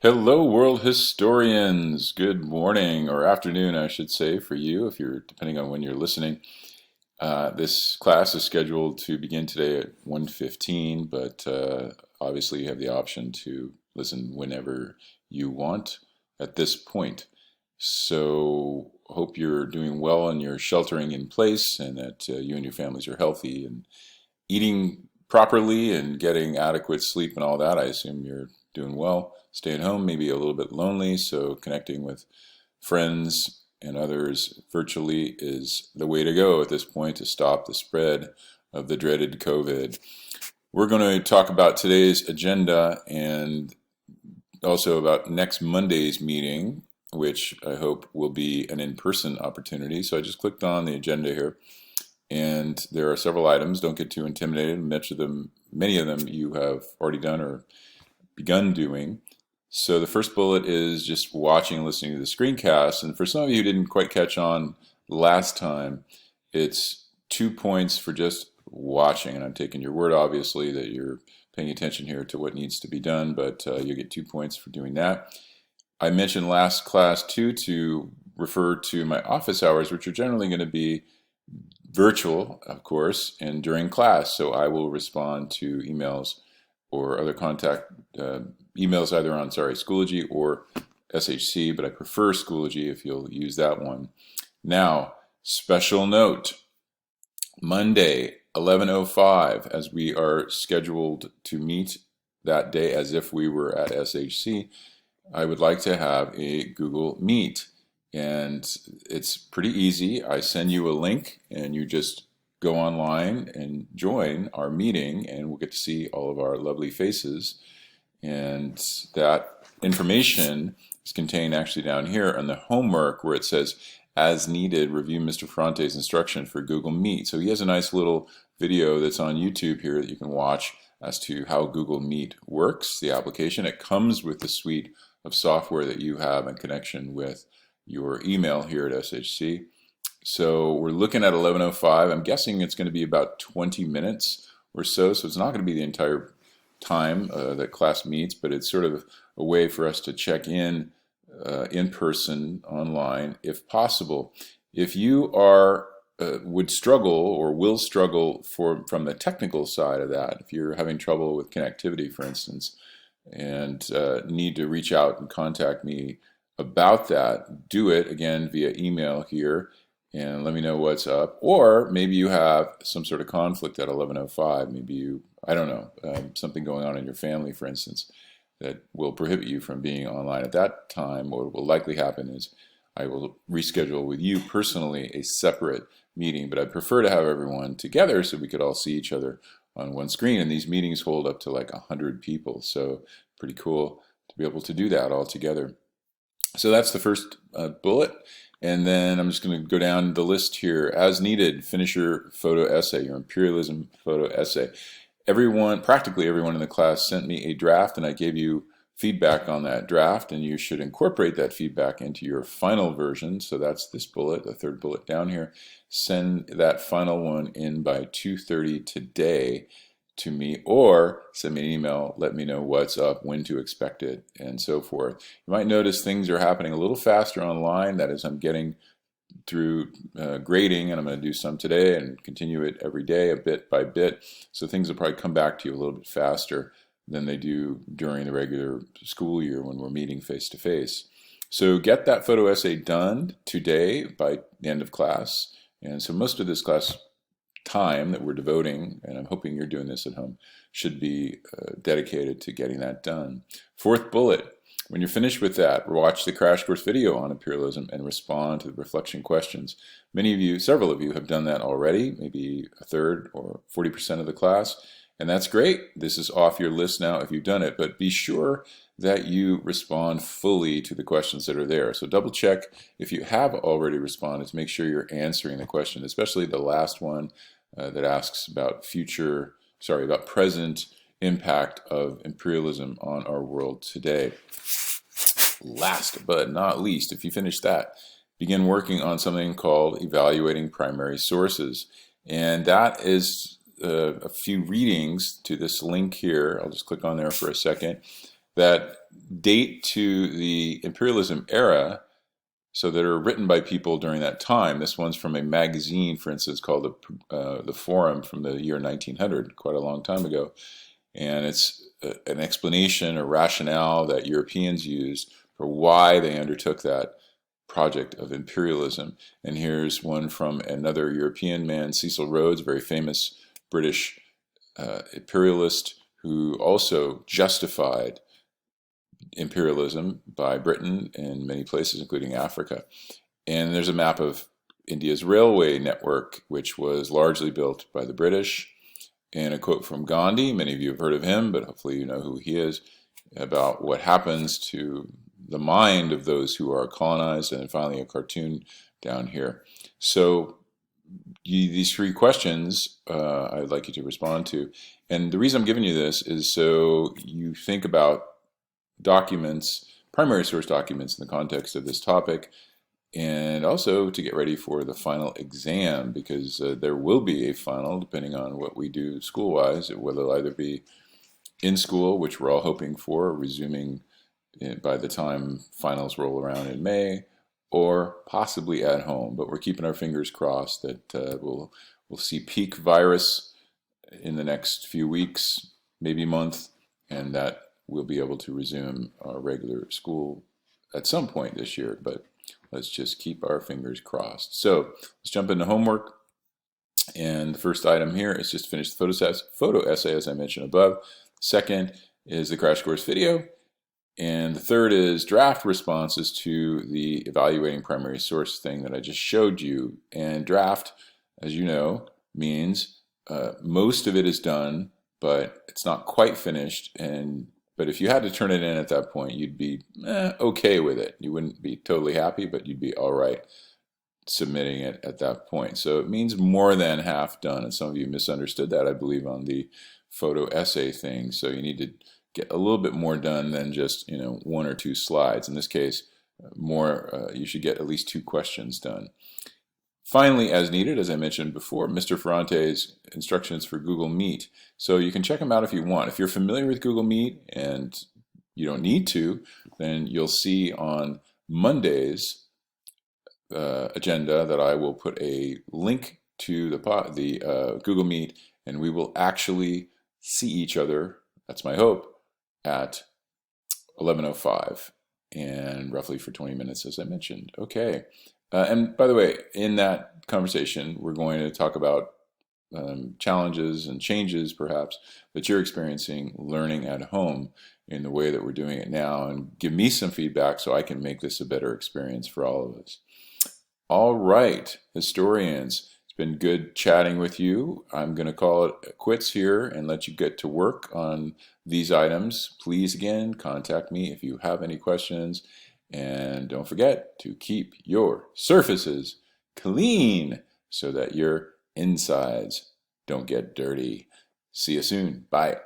Hello, world historians. Good morning or afternoon, I should say, for you, if you're depending on when you're listening. This class is scheduled to begin today at 1:15, but obviously you have the option to listen whenever you want at this point. So, hope you're doing well and you're sheltering in place, and that you and your families are healthy and eating properly and getting adequate sleep and all that. I assume you're doing well. Stay at home, maybe a little bit lonely, so connecting with friends and others virtually is the way to go at this point to stop the spread of the dreaded COVID. We're going to talk about today's agenda and also about next Monday's meeting, which I hope will be an in-person opportunity. So I just clicked on the agenda here, and there are several items. Don't get too intimidated. Many of them you have already done or begun doing. So the first bullet is just watching and listening to the screencast. And for some of you who didn't quite catch on last time, it's 2 points for just watching. And I'm taking your word, obviously, that you're paying attention here to what needs to be done, but you get 2 points for doing that. I mentioned last class, too, to refer to my office hours, which are generally going to be virtual, of course, and during class. So I will respond to emails or other contact emails either on, Schoology or SHC, but I prefer Schoology if you'll use that one. Now, special note, Monday, 11:05, as we are scheduled to meet that day as if we were at SHC, I would like to have a Google Meet. And it's pretty easy. I send you a link and you just go online and join our meeting, and we'll get to see all of our lovely faces. And that information is contained actually down here on the homework where it says, as needed, review Mr. Ferrante's instruction for Google Meet. So he has a nice little video that's on YouTube here that you can watch as to how Google Meet works, the application. It comes with the suite of software that you have in connection with your email here at SHC. So we're looking at 11:05. I'm guessing it's going to be about 20 minutes or so. So it's not going to be the entire time that class meets, but it's sort of a way for us to check in person online if possible. If you are would struggle or will struggle from the technical side of that, if you're having trouble with connectivity, for instance, and need to reach out and contact me about that, do it again via email here and let me know what's up. Or maybe you have some sort of conflict at 11:05. Maybe you, I don't know, something going on in your family, for instance, that will prohibit you from being online at that time. What will likely happen is I will reschedule with you personally a separate meeting, but I'd prefer to have everyone together so we could all see each other on one screen. And these meetings hold up to like 100 people, so pretty cool to be able to do that all together. So that's the first bullet. And then I'm just going to go down the list here. As needed, finish your photo essay, your imperialism photo essay. Practically everyone in the class sent me a draft, and I gave you feedback on that draft, and you should incorporate that feedback into your final version. So that's this bullet, the third bullet down here. Send that final one in by 2:30 today to me, or send me an email, let me know what's up, when to expect it, and so forth. You might notice things are happening a little faster online. That is, I'm getting through grading, and I'm going to do some today and continue it every day, a bit by bit. So things will probably come back to you a little bit faster than they do during the regular school year when we're meeting face to face. So get that photo essay done today by the end of class. And so most of this class time that we're devoting, and I'm hoping you're doing this at home, should be dedicated to getting that done. Fourth bullet, when you're finished with that, watch the crash course video on imperialism and respond to the reflection questions. Many of you, several of you, have done that already, maybe a third or 40% of the class, and that's great. This is off your list now if you've done it, but be sure that you respond fully to the questions that are there. So double check if you have already responded to make sure you're answering the question, especially the last one that asks about present impact of imperialism on our world today. Last but not least, if you finish that, begin working on something called evaluating primary sources. And that is a few readings to this link here. I'll just click on there for a second. that date to the imperialism era, so that are written by people during that time. This one's from a magazine, for instance, called the Forum from the year 1900, quite a long time ago. And it's an explanation or rationale that Europeans used for why they undertook that project of imperialism. And here's one from another European man, Cecil Rhodes, very famous British imperialist, who also justified imperialism by Britain in many places, including Africa. And there's a map of India's railway network, which was largely built by the British. And a quote from Gandhi, many of you have heard of him, but hopefully you know who he is, about what happens to the mind of those who are colonized. And then finally a cartoon down here. So these three questions I'd like you to respond to. And the reason I'm giving you this is so you think about documents, primary source documents in the context of this topic, and also to get ready for the final exam, because there will be a final depending on what we do school-wise. It will either be in school, which we're all hoping for, resuming by the time finals roll around in May, or possibly at home. But we're keeping our fingers crossed that we'll see peak virus in the next few weeks, maybe month, and that we'll be able to resume our regular school at some point this year. But let's just keep our fingers crossed. So let's jump into homework. And the first item here is just finish the photo essay, as I mentioned above. Second is the crash course video. And the third is draft responses to the evaluating primary source thing that I just showed you. And draft, as you know, means most of it is done, but it's not quite finished. But if you had to turn it in at that point, you'd be okay with it. You wouldn't be totally happy, but you'd be all right submitting it at that point. So it means more than half done. And some of you misunderstood that, I believe, on the photo essay thing. So you need to get a little bit more done than just one or two slides. In this case, more. You should get at least 2 questions done. Finally, as needed, as I mentioned before, Mr. Ferrante's instructions for Google Meet. So you can check them out if you want. If you're familiar with Google Meet and you don't need to, then you'll see on Monday's agenda that I will put a link to the Google Meet, and we will actually see each other, that's my hope, at 11:05, and roughly for 20 minutes, as I mentioned. Okay. And by the way, in that conversation, we're going to talk about challenges and changes, perhaps, that you're experiencing learning at home in the way that we're doing it now, and give me some feedback so I can make this a better experience for all of us. All right, historians, it's been good chatting with you. I'm going to call it quits here and let you get to work on these items. Please, again, contact me if you have any questions. And don't forget to keep your surfaces clean so that your insides don't get dirty. See you soon. Bye.